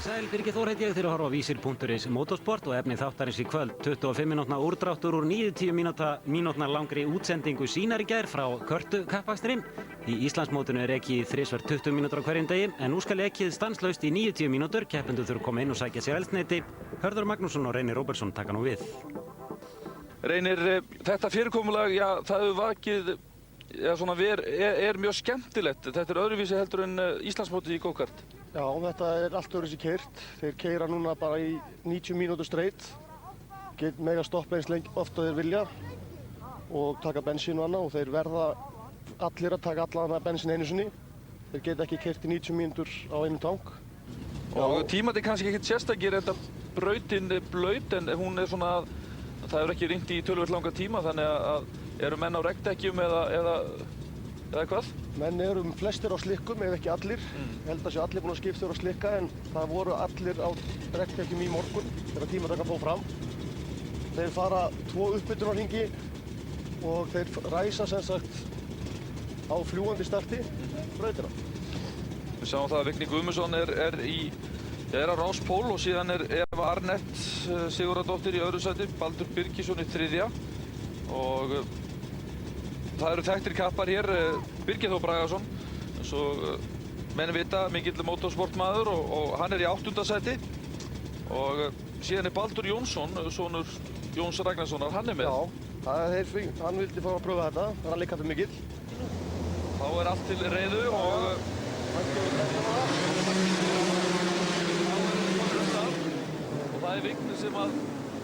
Sæl, Birgir Þór heiti ég þegar að horfa á Vísir.is Motorsport og efni þáttarins í kvöld. 25 mínútna úrdráttur úr 90 mínútna langri útsendingu sínar í gær frá Körtu kappakstri. Í Íslandsmótinu er ekið þrisvar 20 mínútur á hverjum degi, en nú skal ekið stanslaust í 90 mínútur. Keppendur þurfa að koma inn og sækja sér eldsneyti. Hörður Magnússon og Reynir Róbertsson taka nú við. Reynir, þetta fyrirkomulag, já, það hefur vakið, já, svona, er mjög skemmtilegt. Þetta er öðruvísi heldur en Íslandsmótið í go-kart. Já, þetta er allt öðruvísi keyrt. Þeir keyra núna bara í 90 mínútur straight. Mega stoppa eins lengi ofta þeir vilja og taka bensín og annað og þeir verða allir að taka allan bensín einu sinni. Þeir geta ekki keyrt í 90 mínútur á einum tank. Og tímandi kannski ekkert sérstakir, þetta brautin blaut en hún er svona, það hefur ekki ringt í töluvert langa tíma þannig að eru menn á regndekkjum eða hvað? Menn eru flestir á slikkum, ef ekki allir. Ég held að sé allir búin að skipta þér á slikka en það voru allir á regndekkjum í morgun þegar tímataka fór fram. Þeir fara 2 uppbytunarhringi og þeir ræsa sem sagt á fljúgandi starti brautina. Við sáum það að Vigni Guðmundsson er á ráspól og síðan er Eva Arnett Sigurðardóttir í öðru sæti, Baldur Birgisson í þriðja og það eru þekktir kappar hér, Birgir Þór Bragason, eins og menn vita, mikill motorsportmaður og hann er í 8. sæti og síðan er Baldur Jónsson, sonur Jóns Ragnarssonar, hann er með. Já, hann vildi fara að pröfa þetta, það er hann líka fyrir mikill. Þá er allt til reiðu og það er Vigni sem að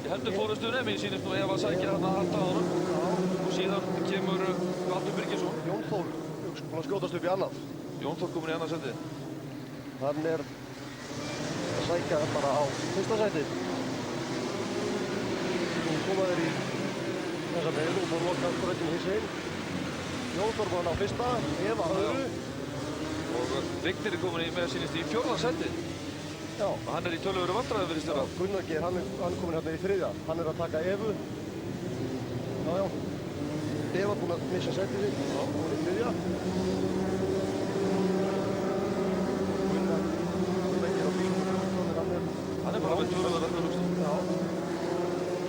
heldur fórustunni, mér sýnist nú ef að sækja hann að halda á honum og síðan kemur Baldur Birgisson. Jón Þór búinn að skjótast upp í annað. Jón Þór komin í annað sæti. Hann er að sækja bara á 1. sæti. Nú koma þeir í þessa beinu og fór loka brautinu hins einn. Jón Þór búinn á 1., Eva öðru. Og Vignir er komin með sýnist í 4. sæti. Já. Og hann er í töluveru vandræðum fyrir stjórna. Gunnar Geir, hann er komin hérna í 3. Hann er að taka Evu. Já. Eva búinn að missa sætið sitt. Já. Hún er í 3. Gunnar Geir á bílum. Hann er bara með töluveru verðarhugst. Já.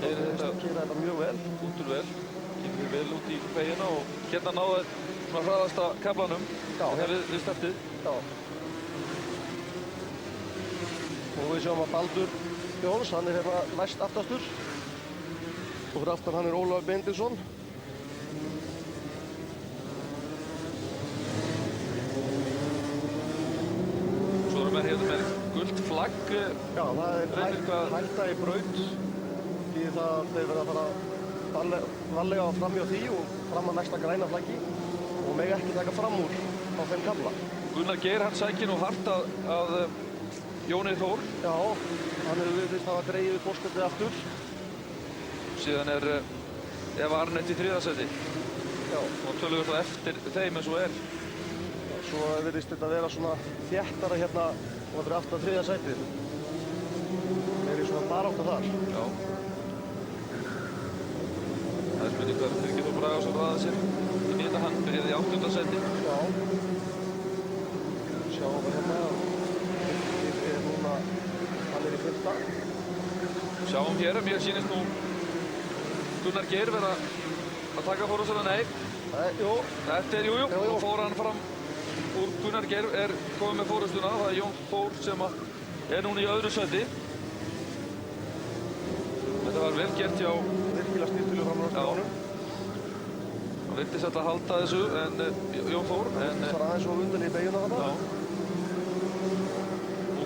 Þeir keyra þetta mjög vel. Útur vel. Kemur vel út í beigina og hérna náðu svona hraðasta kaflanum. Já. Við startið. Já. Og við sjáum að Baldur Jóns, hann er hérna næst aftastur. Og fyrir aftan hann er Ólafur Benediktsson. Svo erum við hérna með gult flagg. Já, það er hætta í braut. Því það þeir verða að fara varlega framhjá því og fram að næsta græna flaggi. Og mega ekki taka fram úr á þeim kafla. Gunnar Geir, hann sækir nú hart að Jóni Þór. Já, hann hefur virðist hafa dregið við fórskotið aftur. Síðan er Eva Arnett í 3. sæti. Já. Og tölum við þá eftir þeim eins og er. Já, svo virðist þetta vera svona þéttara hérna og þetta er aftur 3. sætið. Þeir eru svona barátta þar. Já. Það er spurning hvað Birgir Þór Bragason raðað sér í 9. Hann byrjaði í 8. sæti. Já. Sjáum við hérna. Hann er í 5. Sjáum hér, mér sýnist nú Gunnar Geir vera að taka fórhúsuna, nei. Jú. Þetta er jújú, og fór hann fram úr Gunnar Geir er komið með fórhúsuna, það er Jón Þór sem er núna í öðru sæti. Þetta var vel gert hjá virkilega snýrtilega fram á skónum. Hann virtist alltaf að halda þessu, en Jón Þór. Það var aðeins og undan í beiguna þarna.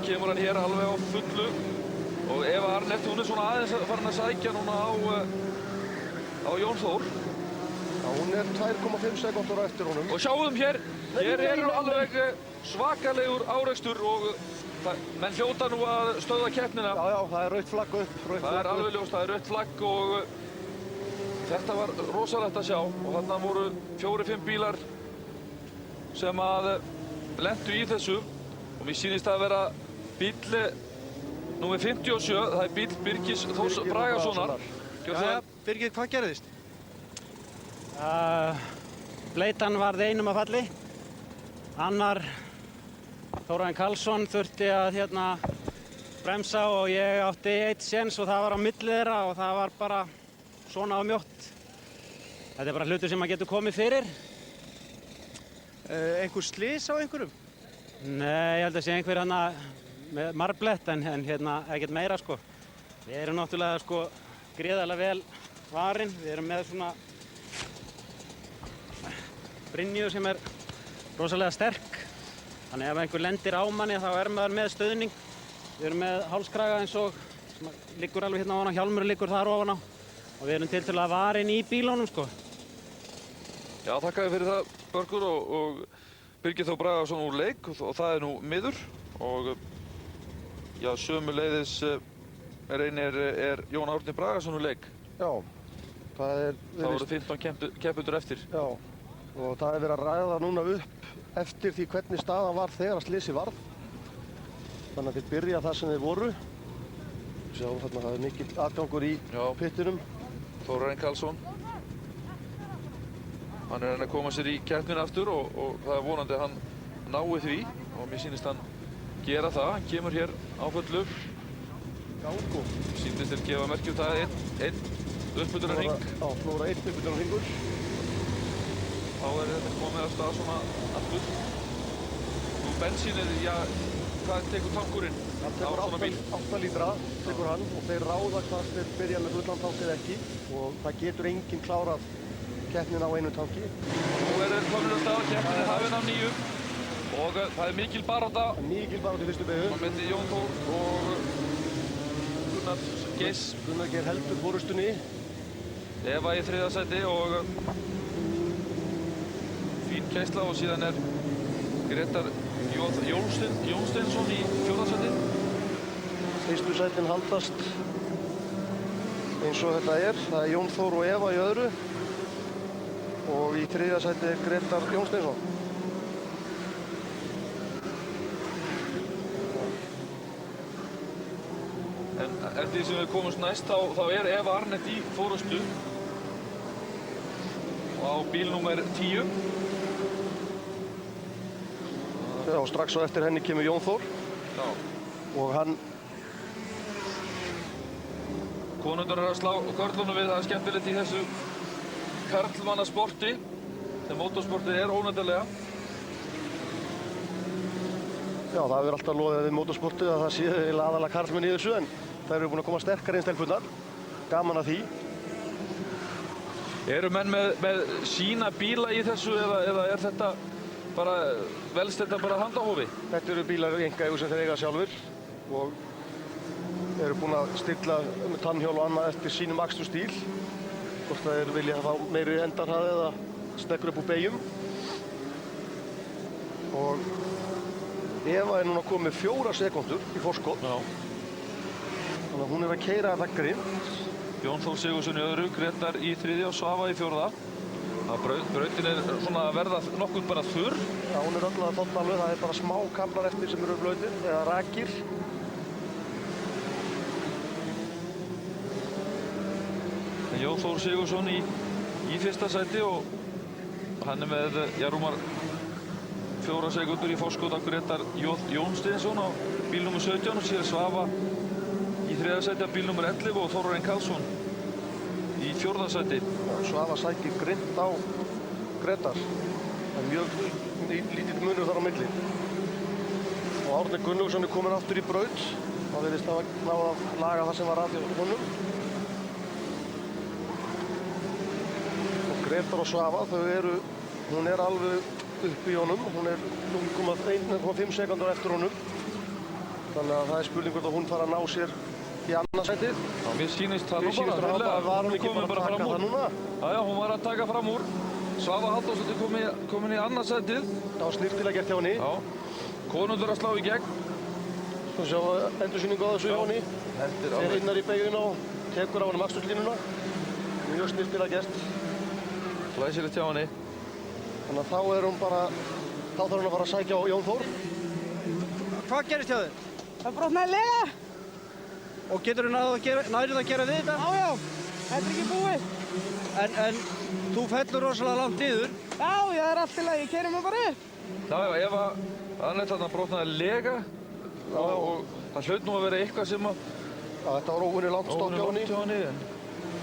Kemur hann hér alveg á fullu og Eva Arnett, hún er svona aðeins farin að sækja núna á Jón Þór. Já, hún er 2,5 sekúndur eftir honum. Og sjáum hér er alveg svakalegur árekstur og menn hljóta nú að stöðva keppnina. Já, það er rautt flagg upp. Það er alveg ljóst, það er rautt flagg og þetta var rosalegt að sjá og þarna voru 4-5 bílar sem að lentu í þessu og mér sýnist að vera bíl númer 57, það er bíl Birgis Þórs Bragasonar. Já, Birgir, hvað gerðist? Bleytan varð einum að falli. Annar, Þórarinn Karlsson, þurfti að bremsa og ég átti eitt séns og það var á milli þeirra og það var bara svona á mjótt. Þetta er bara hlutur sem maður getur komið fyrir. Einhver slys á einhverjum? Nei, ég held að sé einhver hana með marblett en ekkert meira sko. Við erum náttúrulega sko gríðarlega vel varin. Við erum með svona brynju sem er rosalega sterk. Þannig ef einhver lendir á manni þá er maður með stuðning. Við erum með hálskraga eins og sem liggur alveg hérna ofan á, hjálmur liggur þar ofan á. Og við erum tiltölulega varin í bílunum sko. Já, þakka þér fyrir það, Börgur, og Birgir Þór Bragason úr leik og það er nú miður. Og já, sömuleiðis er Jón Árni Bragason úr leik. Já, það er... Það voru 15 keppendur eftir. Já, og það er verið að ræða núna upp eftir því hvernig staðan var þegar að slysið varð. Þannig að þeir byrja það sem þeir voru. Sjáum þarna, það er mikill atgangur í pittinum. Þórarinn Karlsson. Hann er að koma sér í keppnina aftur og það er vonandi að hann nái því og mér sýnist hann gera það. Hann kemur hér á fullu. Sýnist þeir gefa merki það einn uppbytunarhring. Já, nú er það einn uppbytunarhringur. Þá er þetta komið af stað svona aftur. Nú bensínið, já, hvað tekur tankurinn? Hann tekur 8 lítra, tekur hann og þeir ráða hvað þeir byrja með fullan tank eða ekki og það getur enginn klárað keppnin á einu tanki. Nú er þeir komin af stað, keppnin er hafin af nýju og það er mikil barátta. Mikil barátta í fyrstu beygju. Það myndi Jón Þór og Gunnar Geirs. Gunnar Geir heldur forystunni. Eva í 3. sæti og fín keisla og síðan er Gretar Jónsteinsson í 4. sæti. Fyrstu sætin haldast eins og þetta er. Það er Jón Þór og Eva í öðru og í 3. sæti er Gretar Jónsteinsson. En eftir því sem við komumst næst þá er Eva Arnett í forystu og á bíl númer 10. Já, og strax á eftir henni kemur Jón Þór. Já. Og hann... Konundur er að slá körlunum við, það er skemmtilegt í þessu karlmannasporti sem motorsportið er ónefndarlega. Já, það hefur alltaf loðið við motorsportið að það sé aðalega karlmenn í þessu en það eru búin að koma sterkar inn stelpurnar. Gaman að því. Eru menn með sína bíla í þessu eða er þetta bara, velst þetta bara handahófi? Þetta eru bílar í einkaeigu sem þeir eiga sjálfur og eru búin að stilla tannhjól og annað eftir sínum aksturstíl. Hvort það eru vilja að fá meiri endarhraði eða stekkur upp úr beygjum. Og Eva er núna komið 4 sekúndur í forskot. Já. Þannig að hún er að keyra þetta grimmt. Jón Þór Sigurðsson í öðru, Gretar í 3. og Svava í 4. Brautin er svona að verða nokkuð bara þurr. Já, hún er öll að þótt alveg. Það er bara smá kamlar eftir sem eru blautir eða rakir. Jón Þór Sigurðsson í 1. sæti og hann er með rúmar 4 sekúndur í forskot af Gretar Jónsteinsson á bíl nr. 17 og síðan Svava í 3. sæti af bíl nr. 11 og Þórarinn Karlsson í 4. sæti. Svava sækir grimmt á Gretar. Það er mjög lítill munur þar á milli. Og Árni Gunnlaugsson er komin aftur í braut. Það virðist að náða að laga það sem var að honum. Og Gretar og Svava, hún er alveg upp í honum. Hún er 0,5 sekúndur eftir honum. Þannig að það er spurning hvort að hún fara að ná sér í annað sætið. Já, mér sýnist það nú bara. Var hún ekki bara að taka það núna? Já, hún var að taka fram úr. Svava Halldórsdóttir komin í annað sætið. Það var snyrtilega gert hjá henni. Já, konundur að slá í gegn. Svo sjá endursýningu á þessu hjá henni. Þeir innar í beygjuna og tekur á henni akstuslínuna. Mjög snyrtilega gert. Glæsilegt hjá henni. Þannig að þá er hún bara, þá þarf hún að fara að sækja á Jón Þór. Hvað gerist hjá þér? Það brotnaði lega. Og getur þú nærið að gera við þetta? Já, þetta er ekki búið. En þú fellur rosalega langt yfir. Já, það er allt í lagi, ég keyri mig bara upp. Já, Eva Arnett þarna brotnaði lega og það hlaut nú að vera eitthvað sem að Já, þetta var óvinni langt stokk hjá henni.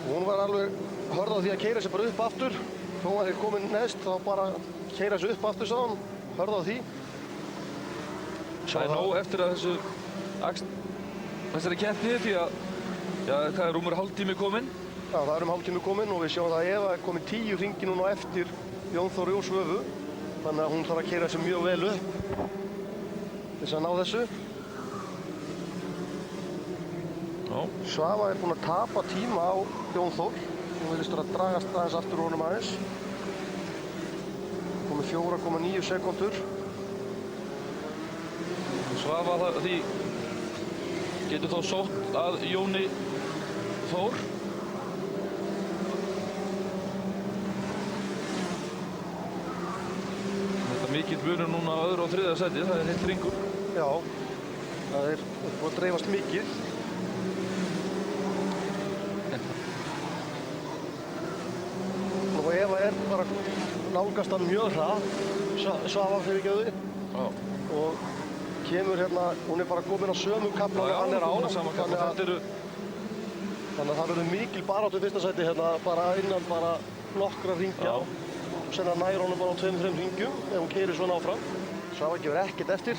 Hún var alveg hörð á því að keyra sig bara upp aftur. Þó að þeir komin neðst þá bara keyra sig upp aftur sagði hún. Hörð á því. Það er nóg eftir að þessari keppni því að það er rúmur hálftími kominn. Já, það er hálftími kominn og við sjáum það að Eva er komin 10 hringi núna eftir Jón Þóri og Svövu. Þannig að hún þarf að keyra sig mjög vel upp til þess að ná þessu. Svava er búin að tapa tíma á Jón Þór. Hún virðist vera að dragast aðeins aftur honum aðeins. Komið 4,9 sekúndur. Svava því getur þá sótt að Jóni Þór. Þetta er mikill munur núna á öðru og þriðja sæti, það er heilt hringur. Já, það er búin að dreifast mikið. Og Eva er bara nálgast hann mjög hratt, Svava fyrirgefði. Og kemur hérna, hún er bara komin á sömu kafla og hann er á. Þannig að það verður mikil baráttu í fyrsta sæti hérna, bara innan bara nokkra hringja. Senna nær honum bara á 2-3 hringjum ef hún keyrir svona áfram. Svava gefur ekkert eftir.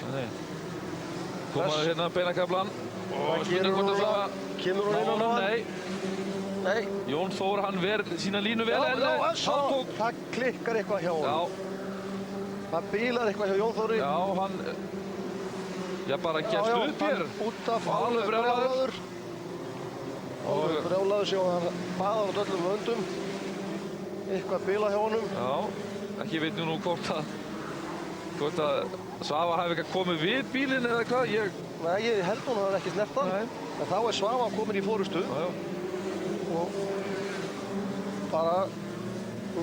Komaður hérna beinakaflan. Og spurning hvort að Svava kemur hún inn á hann? Nei. Jón Þór, hann verð sína línu vel. Það klikkar eitthvað hjá honum. Það bílar eitthvað hjá Jón Þóri. Já, hann bara gefst upp hér. Út af alveg brjálaður. Alveg brjálaður séu að hann baðar út öllum vöndum. Eitthvað bíla hjá honum. Já, ekki veit nú hvort að Svava hafi eitthvað komið við bílinn eða hvað. Nei, ég held hún að það er ekki snert hann. En þá er Svava komin í fórustu. Og bara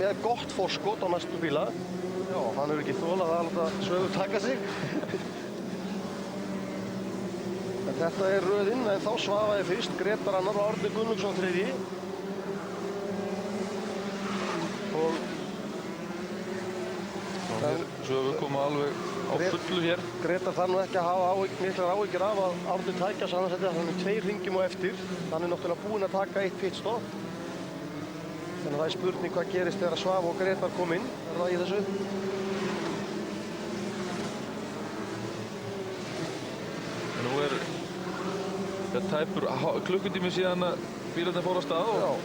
með gott forskot á næstu bíla. Já, hann hefur ekki þolað að láta Svövu taka sig. En þetta er röðinn, en þá Svava er fyrst, Grétar annar og Árni Gunnlaugsson þriðji. Og Svövu koma alveg á fullu hér. Grétar þarf nú ekki að hafa miklar áhyggjur af að Árni tækja sig annars þetta. Hann er 2 hringjum á eftir. Hann er náttúrulega búinn að taka 1 pitstop. Þannig að það er spurning hvað gerist þegar Svava og Grétar kom inn. Er það í þessu? En nú er tæpur klukkutími síðan að bílarnir fóru á stað og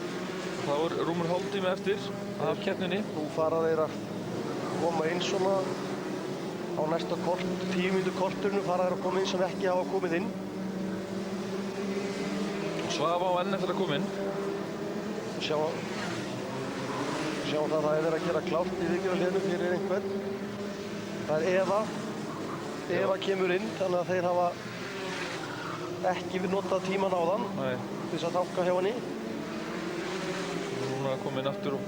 þá er rúmur hálftími eftir af keppninni. Nú fara þeir að koma inn svona á næsta 10 mínútur korterinu fara þeir að koma inn sem ekki hafa komið inn. Svava á enn eftir að koma inn. Sjáum það að það er verið að gera klárt í viðgerðarliðinu fyrir einhvern. Það er Eva. Eva kemur inn þannig að þeir hafa ekki notað tíman á þann til þess að tanka hjá henni. Núna kom inn aftur og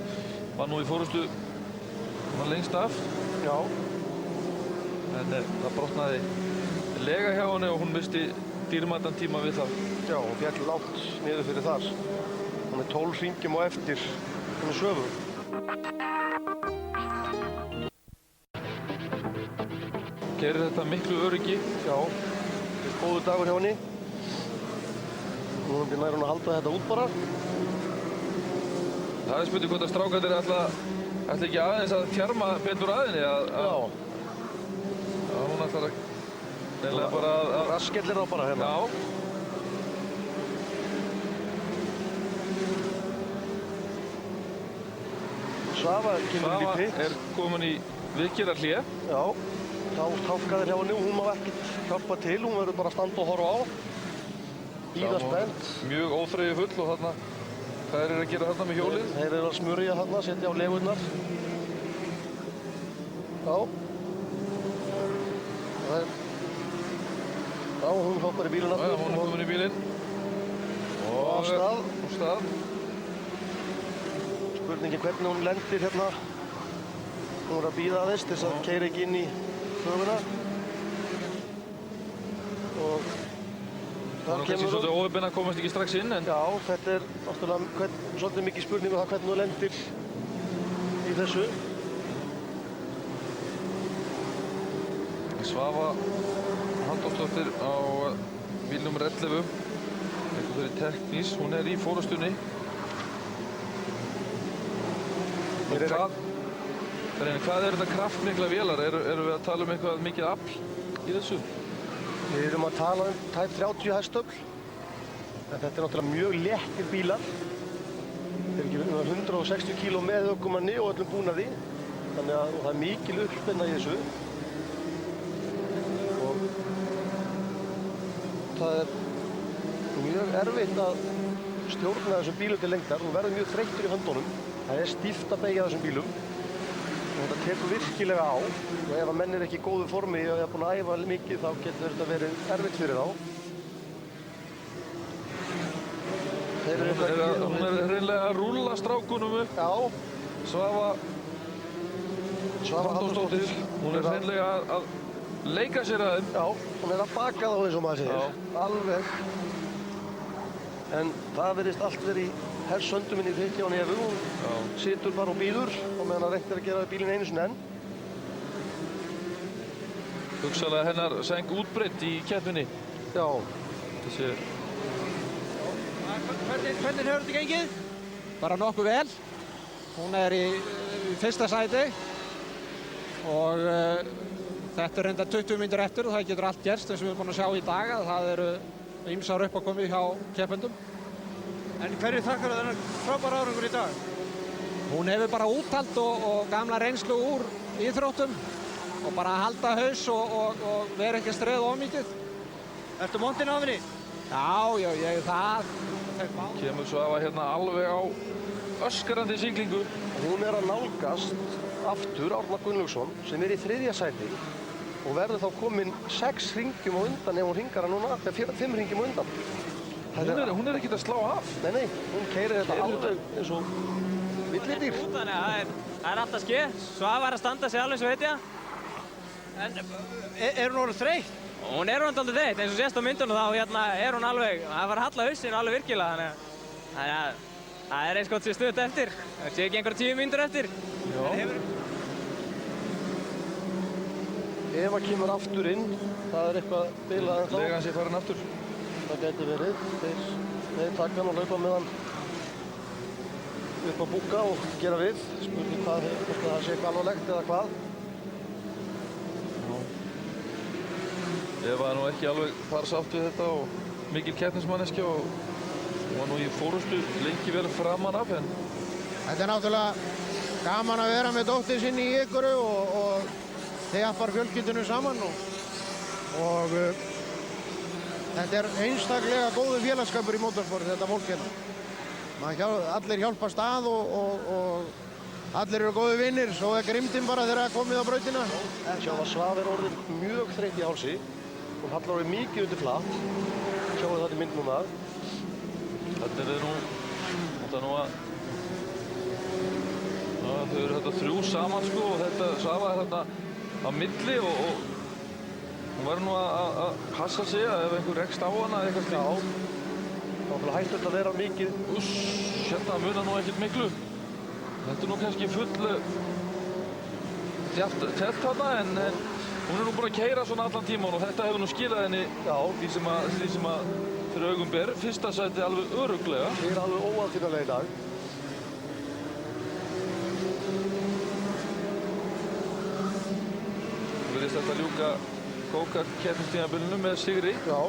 var nú í fórustu lengst af. Já. En það brotnaði lega hjá henni og hún misti dýrmætan tíma við það. Já, hún féll langt niður fyrir þar. Hún er 12 hringjum á eftir henni Svövu. Gerir þetta miklu öryggi. Já, þetta er góður dagur hjá henni. Nú nær hún að halda þetta út bara. Það er spurning hvort að strákarnir ætla ekki aðeins að tjarma betur að henni. Já. Hún ætlar að bara að raskellir þá bara hérna. Já. Svava kemur inn í pit. Svava er komin í viðgerðarhlé. Já, þá tálkaðir hjá henni og hún má ekkert hjálpa til. Hún verður bara að standa og horfa á. Íða spennt. Mjög óþreyju full og þarna, hvað er að gera þarna með hjólið? Þeir eru að smurja þarna, setja á legurnar. Já. Já, hún hoppar í bílinn aftur. Já, hún er komin í bílinn. Og á stað. Á stað. Spurningin hvernig hún lendir hérna. Hún er að bíða aðeins til þess að keyra ekki inn í þöguna. Og það er kannski svolítið óheppinn að komast ekki strax inn. Já, þetta er náttúrulega svolítið mikið spurning um það hvernig hún lendir í þessu. Svava Halldórsdóttir á bíl nr. 11. Eitthvað fyrir Teknís, hún í forystunni. Hvað þetta kraftmikla vélar? Erum við að tala eitthvað mikið afl í þessu? Við erum að tala tæp 30 hestöfl. En þetta náttúrulega mjög léttir bílar. Þeir ekki 160 kg með ökumanni og öllum búnaði. Þannig að það mikil uppspenna í þessu. Og það mjög erfitt að stjórna þessum bílum til lengdar. Þú verður mjög þreyttur í höndunum. Það stíft að beygja þessum bílum. Og þetta tekur virkilega á. Og ef að menn ekki í góðu formi og er búin að æfa mikið, þá getur þetta verið erfitt fyrir þá. Hún hreinlega að rúlla strákunum upp. Já. Svava Halldórsdóttir. Hún hreinlega að leika sér að þeim. Já, hún að baka þá eins og maður segir. Já. Alveg. En það verðist allt verið í hersöndum inn í þykja á nefu. Hún situr bara og bíður og meðan að reynt að gera bílinn einu sinni enn. Hugsanlega hennar seng útbreytt í keppninni. Já. Þessi... Hvernig hefur þetta gengið? Bara nokkuð vel. Hún í fyrsta sæti og þetta reynda 20 mínútur eftir og það getur allt gerst eins og við erum búin að sjá í dag að það eru ýmsar uppákomið hjá keppendum. En hverju þakkar þennan frábæra árangur í dag? Hún hefur bara úthald og gamla reynslu úr íþróttum og bara að halda haus og vera ekki að streða of mikið. Ertu montinn á henni? Já, það. Kemur Svava hérna alveg á öskrandi siglingu. Hún að nálgast aftur Árna Gunnlaugsson sem í 3. sæti og verður þá komin 6 hringjum á undan ef hún hringar hann núna, 5 hringjum á undan. Hún ekkert að slá af. Nei, hún keyrir þetta alveg eins og villidýr. Þannig að það alltaf ske. Svava að standa sig alveg svo heit ég. En hún orðið þreytt? hún orðið dálítið þreytt, eins og sést á myndunum þá hérna hún alveg, það var að halla hausinn alveg virkilega. Þannig að það eins gott sér stutt eftir. Það sé ekki einhverja 10 mínútur eftir. Eva kemur aftur inn, það eitthvað bilað ennþá. Legan sé farin aftur. Það gæti verið. Þeir taka hann og laupa með hann upp á búka og gera við. Spurning hvort það sé eitthvað alvarlegt eða hvað. Eva nú ekki alveg farsátt við þetta og mikil keppnismanneskja og hún var nú í fórustu lengi vel framan af henn. Þetta náttúrulega gaman að vera með dóttir sinni í ykkur og þeir hjálpar fjölskyldunum saman og þetta einstaklega góður félagskapur í motorsport, þetta fólk hérna. Allir hjálpast að og allir eru góði vinnir, svo grimmdin bara þegar það komið á brautina. Sjá að Svava orðin mjög þreytt í hálsi. Hún hallar orðið mikið undir flatt. Sjáum þetta í mynd núna. Þetta nú að þau eru þetta 3 saman sko og þetta Svava þetta á milli og hún verður nú að passa sig að ef einhver rekst á hana eða eitthvað slíkt. Þá hættur þetta að vera mikið. Hérna munar nú ekkert miklu. Þetta nú kannski full telt þarna en hún nú búin að keyra svona allan tíman og þetta hefur nú skilað henni því sem að fyrir augum ber. Fyrsta sæti alveg örugglega. Þið er alveg óaðfinnanlega í dag. Virðist þetta ljúka kóka-keppnistímabilinu með sigri. Já,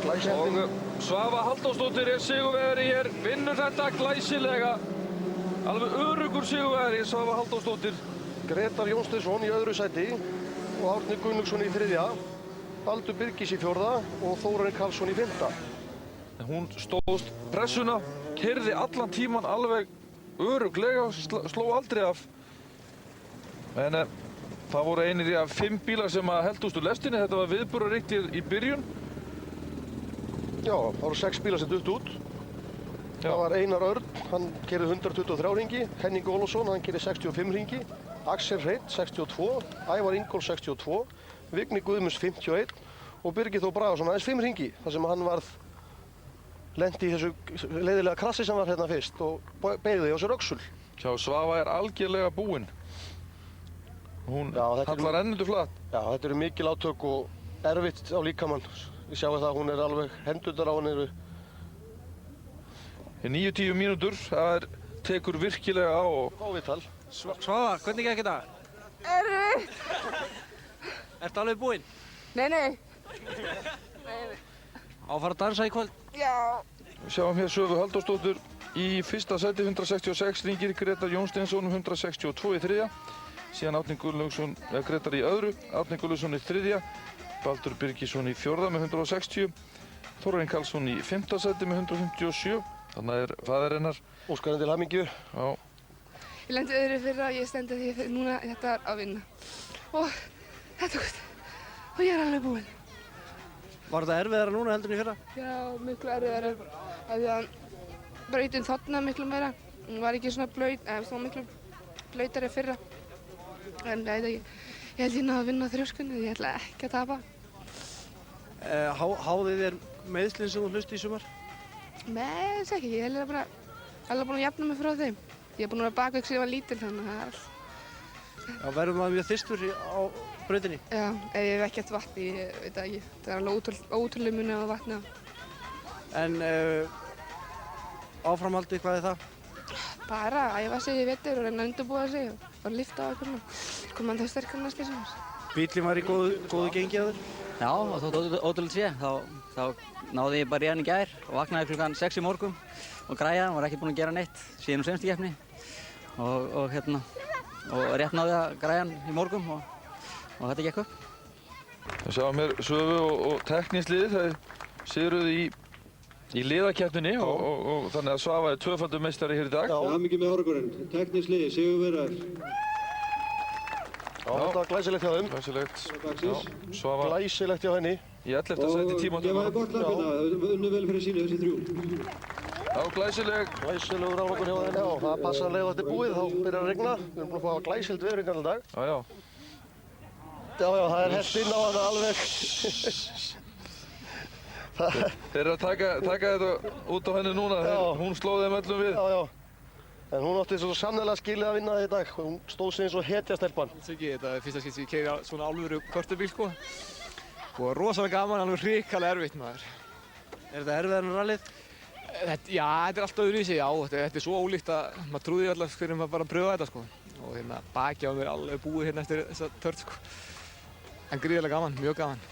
glæsending. Og Svava Halldórsdóttir sigurvegari hér, vinnur þetta glæsilega. Alveg öruggur sigurvegari, Svava Halldórsdóttir. Gretar Jónsteinsson í 2. sæti og Árni Gunnlaugsson í 3. Baldur Birgis í 4. og Þórarinn Karlsson í 5. Hún stóðst pressuna, keyrði allan tíman alveg öruglega, sló aldrei af. En það voru einir af 5 bílar sem heldust úr lestinni. Þetta var viðburðaríkt í byrjun. Já, það voru 6 bílar sem dutt út. Það var Einar Örn, hann keyrði 123 hringi. Henning Ólafsson, hann keyrði 65 hringi. Axel Hreitt, 62. Ævar Ingólfs, 62. Vigni Guðmunds, 51. Og Birgir Þór Bragason, aðeins 5 hringi. Þar sem hann lendi í þessu leiðilega krassi sem var hérna fyrst og beygði á sér öxul. Hjá Svava er algjörlega búinn. Hún hallar enn undir flatt. Já, þetta eru mikil átök og erfitt á líkamann. Við sjáum það að hún alveg, hendurnar á henni eru. 9-10 mínútur, það tekur virkilega á. Ávital. Svavar, hvernig gekk þetta? Erfitt. Ertu alveg búinn? Nei. Á að fara að dansa í kvöld? Já. Við sjáum hér Svövu Halldórsdóttur í fyrsta sæti 166 ringir, Gretar Jónsteinsson 162 í þriðja, síðan Árni Gunnlaugsson, Gretar í öðru, Árni Gunnlaugsson í þriðja, Baldur Birgisson í fjórða með 160, Þórarinn Karlsson í fimmta sæti með 157, þannig faðir hennar. Óskar henni til hamingju. Já. Ég lendi öðru fyrra og ég stendi því núna þetta að vinna. Og þetta er gott. Og ég er alveg búinn. Var þetta erfiðara núna heldur en í fyrra? Já, miklu erfiðara. Af því að brautin þornaði miklu meira. Hún var ekki svona blaut, það var miklu blautari fyrra. En ég veit ekki, ég held ég náði að vinna þrjóskunni, ég ætla ekki að tapa. Háði þér meiðslinn sem þú hlusti í sumar? Nei, þess ekki, ég held bara alveg búinn að jafna mig frá þeim. Ég er búinn að vera bakveik síðan ég var lítil, þannig að það er allt. Já, verður maður mjög þyrstur á brautinni? Já, ef ég hef ekkert vatn, ég veit það ekki. Það er alveg ótrúlega munið á vatni. En áframhaldið, hvað er það? Bara að æfa sig í vetur og reyna að undirbúa sig og fara að lyfta á eitthvað svona. Koma hann þá sterkar næst í sem. Bíllinn var í góðu gengi að þér? Já, og þótt ótrúlega sé. Þá náði ég bara í hann í gær og vaknaði klukkan 6 í morgun og græjaði, var ekki búinn að gera neitt síðan seinustu keppni. Og rétt náði að græja hann í morgun og þetta gekk upp. Við sjáum hér Svövu og teknísliðið, þeir sigruðu í liðakeppninni og þannig að Svava er tvöfaldur meistari hér í dag. Já. Hamingju með árangurinn. Teknísliðið, sigurvegarar. Já, þetta var glæsilegt hjá þeim. Glæsilegt. Dagsins. Svava Glæsilegt hjá henni. í 11. sæti Og tímótum. gefaði gott lappina, unnu vel fyrir sínu þessi þrjú. Já, glæsileg. Glæsilegur árangur hjá henni og það er passanlega að þetta er búið, þá byrjar að regna. Við erum búin að fá glæsilegt veður í gamla dag. Já. Já, það er hert inn á hana alveg. Þeir eru að taka þetta út á henni núna, hún sló þeim öllum við. Já. En hún átti svo sannlega skilið að vinna þetta í dag. Hún stóð sig eins og hetjastelpan. Þetta er fyrsta skipti sem ég keyri á svona alvöru körtubíl, sko. Og rosalega gaman, alveg hrikalega erfitt, maður. Er þetta erfiðar en rallið? Já, þetta er allt öðruvísi, já. Þetta er svo ólíkt að maður trúði alltaf hvernig maður bara að pröfa þetta, sko. Og hérna, bakið á mér alveg búið hérna eftir þessa törn, sko. En gríðarlega gaman, mjög gaman.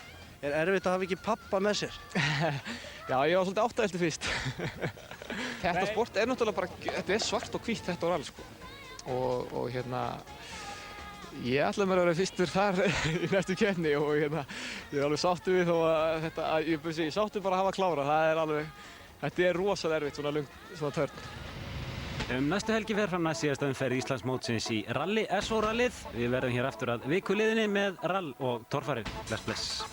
Er erfitt að hafa ekki pappa með sér? Já, ég var svolítið áttaðiltur fyrst. Þetta sport er náttúrulega bara, þetta er svart og hvítt þetta rall, sko. Og hérna, ég ætlaði mér að vera fyrstur þar í næstu keppni og hérna, ég er alveg sáttur við þó að þetta, ég sáttur bara að hafa klárað, það er alveg, þetta er rosalega erfitt svona törn. Næstu helgi fer fram næst síðasta umferð Íslandsmótsins í rally, SO rallið. Við verðum hér aftur að vikuliðinni með rall og torfæri. Bless.